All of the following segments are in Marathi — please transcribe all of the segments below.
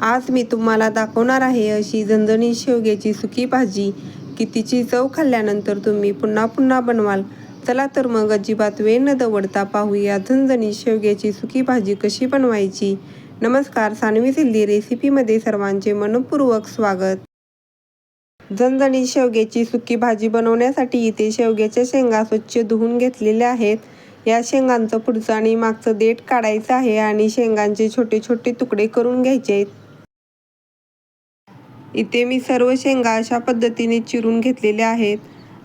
आज मी तुम्हाला दाखवणार आहे अशी झणझणीत शेवग्याची सुकी भाजी की तिची चव खाल्ल्यानंतर तुम्ही पुन्हा पुन्हा बनवाल। चला तर मग अजिबात वेळ न दवडता पाहूया झणझणीत शेवग्याची सुकी भाजी कशी बनवायची। नमस्कार, सानवी सिल्ली रेसिपीमध्ये सर्वांचे मनपूर्वक स्वागत। झणझणीत शेवग्याची सुकी भाजी बनवण्यासाठी इथे शेवग्याच्या शेंगा स्वच्छ धुवून घेतलेल्या आहेत। या शेंगांचं पुढचं आणि मागचं देठ काढायचं आहे आणि शेंगांचे छोटे छोटे तुकडे करून घ्यायचे आहेत। इथे मी सर्व शेंगा अशा पद्धतीने चिरून घेतलेल्या आहेत।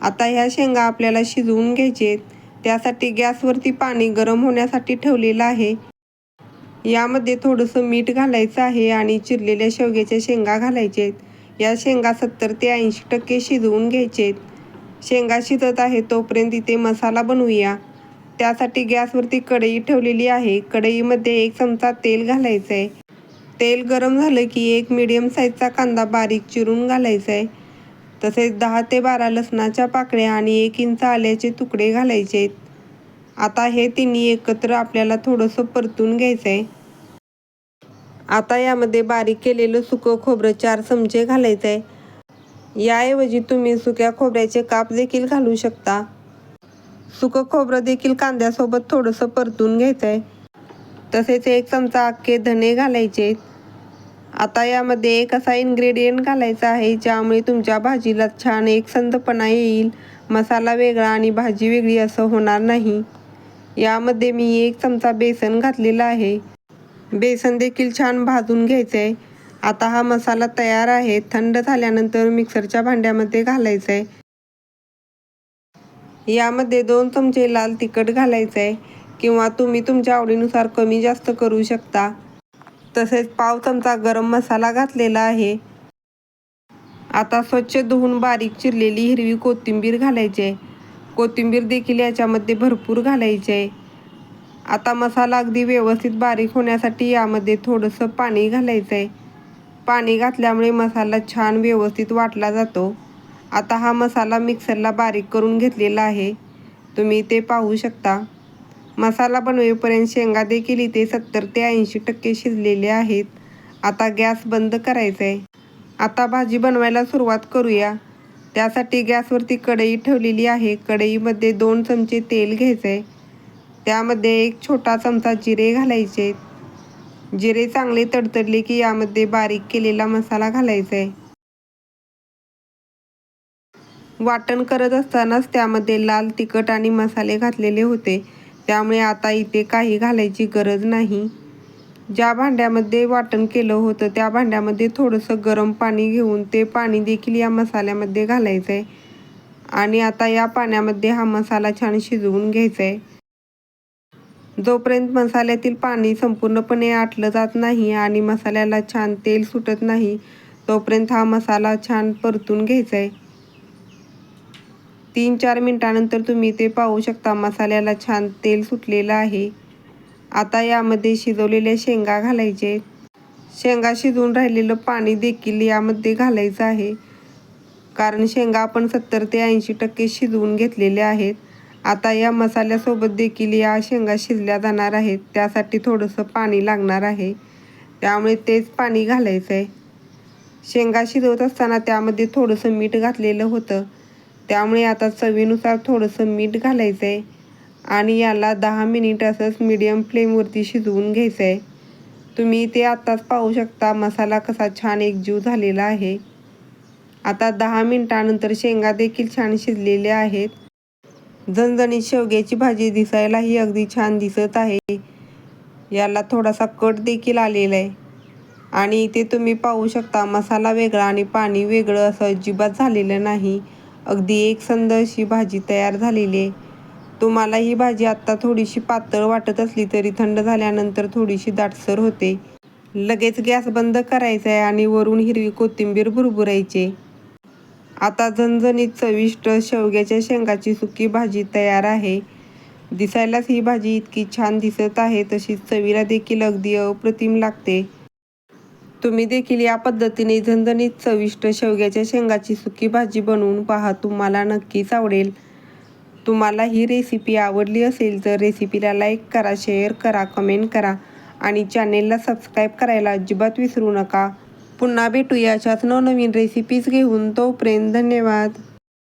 आता ह्या शेंगा आपल्याला शिजवून घ्यायचे आहेत। त्यासाठी गॅसवरती पाणी गरम होण्यासाठी ठेवलेलं आहे। यामध्ये थोडंसं मीठ घालायचं आहे आणि चिरलेल्या शेवग्याच्या शेंगा घालायचे आहेत। या शेंगा 70 ते 80% शिजवून घ्यायचे आहेत। शेंगा शिजत आहे तोपर्यंत इथे मसाला बनवूया। त्यासाठी गॅसवरती कढई ठेवलेली आहे। कढईमध्ये 1 चमचा तेल घालायचं आहे। तेल गरम झालं की एक मीडियम साईजचा कांदा बारीक चिरून घालायचा आहे। तसेच 10 ते 12 लसणाच्या पाकळ्या आणि 1 इंच आल्याचे तुकडे घालायचे आहेत। आता हे तिन्ही एकत्र आपल्याला थोडंसं परतून घ्यायचं आहे। आता यामध्ये बारीक केलेलं सुकं खोबरं 4 चमचे घालायचं आहे। याऐवजी तुम्ही सुक्या खोबऱ्याचे काप देखील घालू शकता। सुकं खोबरं देखील कांद्यासोबत थोडंसं परतून घ्यायचं आहे। तसेच 1 चमचा अख्खे धणे घालायचे। आता यामध्ये एक असा इन्ग्रेडियंट घालायचा आहे ज्यामुळे तुमच्या भाजीला छान एकसंधपणा येईल। मसाला वेगळा आणि भाजी वेगळी असं होणार नाही। यामध्ये मी 1 चमचा बेसन घातलेला आहे। बेसन देखील छान भाजून घ्यायचं आहे। आता हा मसाला तयार आहे। थंड झाल्यानंतर मिक्सरच्या भांड्यामध्ये घालायचं आहे। यामध्ये 2 चमचे लाल तिखट घालायचं आहे किंवा तुम्ही तुमच्या आवडीनुसार कमी जास्त करू शकता। तसेच पाव चमचा गरम मसाला घातलेला आहे। आता स्वच्छ धुवून बारीक चिरलेली हिरवी कोथिंबीर घालायची आहे। कोथिंबीर देखील याच्यामध्ये भरपूर घालायची आहे। आता मसाला अगदी व्यवस्थित बारीक होण्यासाठी यामध्ये थोडंसं पाणी घालायचं आहे। पाणी घातल्यामुळे मसाला छान व्यवस्थित वाटला जातो। आता हा मसाला मिक्सरला बारीक करून घेतलेला आहे। तुम्ही ते पाहू शकता। मसाला बनवेपर्यंत शेंगा देखील इथे 70 ते 80% शिजलेले आहेत। आता गॅस बंद करायचा आहे। आता भाजी बनवायला सुरुवात करूया। त्यासाठी गॅसवरती कढई ठेवलेली आहे। कढईमध्ये 2 चमचे तेल घ्यायचं आहे। त्यामध्ये 1 छोटा चमचा जिरे घालायचे। जिरे चांगले तडतडले की यामध्ये बारीक केलेला मसाला घालायचा आहे। वाटण करत असतानाच त्यामध्ये लाल तिखट आणि मसाले घातलेले होते, त्यामुळे आता इथे काही घालायची गरज नाही। ज्या भांड्यामध्ये वाटण केलं होतं त्या भांड्यामध्ये थोडंसं गरम पाणी घेऊन ते पाणी देखील या मसाल्यामध्ये घालायचं आहे आणि आता या पाण्यामध्ये हा मसाला छान शिजवून घ्यायचा आहे। जोपर्यंत मसाल्यातील पाणी संपूर्णपणे आटलं जात नाही आणि मसाल्याला छान तेल सुटत नाही तोपर्यंत हा मसाला छान परतून घ्यायचा आहे। 3-4 मिनिटानंतर तुम्ही ते पाहू शकता मसाल्याला छान तेल सुटलेलं आहे। आता यामध्ये शिजवलेल्या शेंगा घालायचे। शेंगा शिजवून राहिलेलं पाणी देखील यामध्ये घालायचं आहे, कारण शेंगा आपण 70 ते 80% शिजवून घेतलेल्या आहेत। आता या मसाल्यासोबत देखील या शेंगा शिजल्या जाणार आहेत, त्यासाठी थोडंसं पाणी लागणार आहे, त्यामुळे तेच पाणी घालायचं आहे। शेंगा शिजवत असताना त्यामध्ये थोडंसं मीठ घातलेलं होतं, त्यामुळे आता चवीनुसार थोडंसं मीठ घालायचं आहे आणि याला 10 मिनिट असंच मीडियम फ्लेमवरती शिजवून घ्यायचं आहे। तुम्ही ते आत्ताच पाहू शकता मसाला कसा छान एकजीव झालेला आहे। आता 10 मिनिटानंतर शेंगा देखील छान शिजलेल्या आहेत। झणझणीत शेवग्याची भाजी दिसायलाही अगदी छान दिसत आहे। याला थोडासा कट देखील आलेला आहे आणि इथे तुम्ही पाहू शकता मसाला वेगळा आणि पाणी वेगळं असं अजिबात झालेलं नाही। अगदी एकसंध अशी भाजी तयार झालेली आहे। तुम्हाला ही भाजी आत्ता थोडीशी पातळ वाटत असली तरी थंड झाल्यानंतर थोडीशी दाटसर होते। लगेच गॅस बंद करायचा आहे आणि वरून हिरवी कोथिंबीर भुरभुरायची। आता झणझणीत चविष्ट शेवग्याच्या शेंगाची सुकी भाजी तयार आहे। दिसायलाच ही भाजी इतकी छान दिसत आहे, तशीच चवीला देखील अगदी अप्रतिम लागते। तुम्ही देखील या पद्धतीने झणझणीत चविष्ट शेवग्याच्या शेंगाची सुकी भाजी बनवून पहा, तुम्हाला नक्कीच आवडेल। तुम्हाला ही रेसिपी आवडली असेल तर रेसिपीला लाईक करा, शेअर करा, कमेंट करा आणि चॅनेलला सबस्क्राईब करायला अजिबात विसरू नका. पुन्हा भेटूया अशाच नवनवीन रेसिपीज घेऊन. तोपर्यंत धन्यवाद.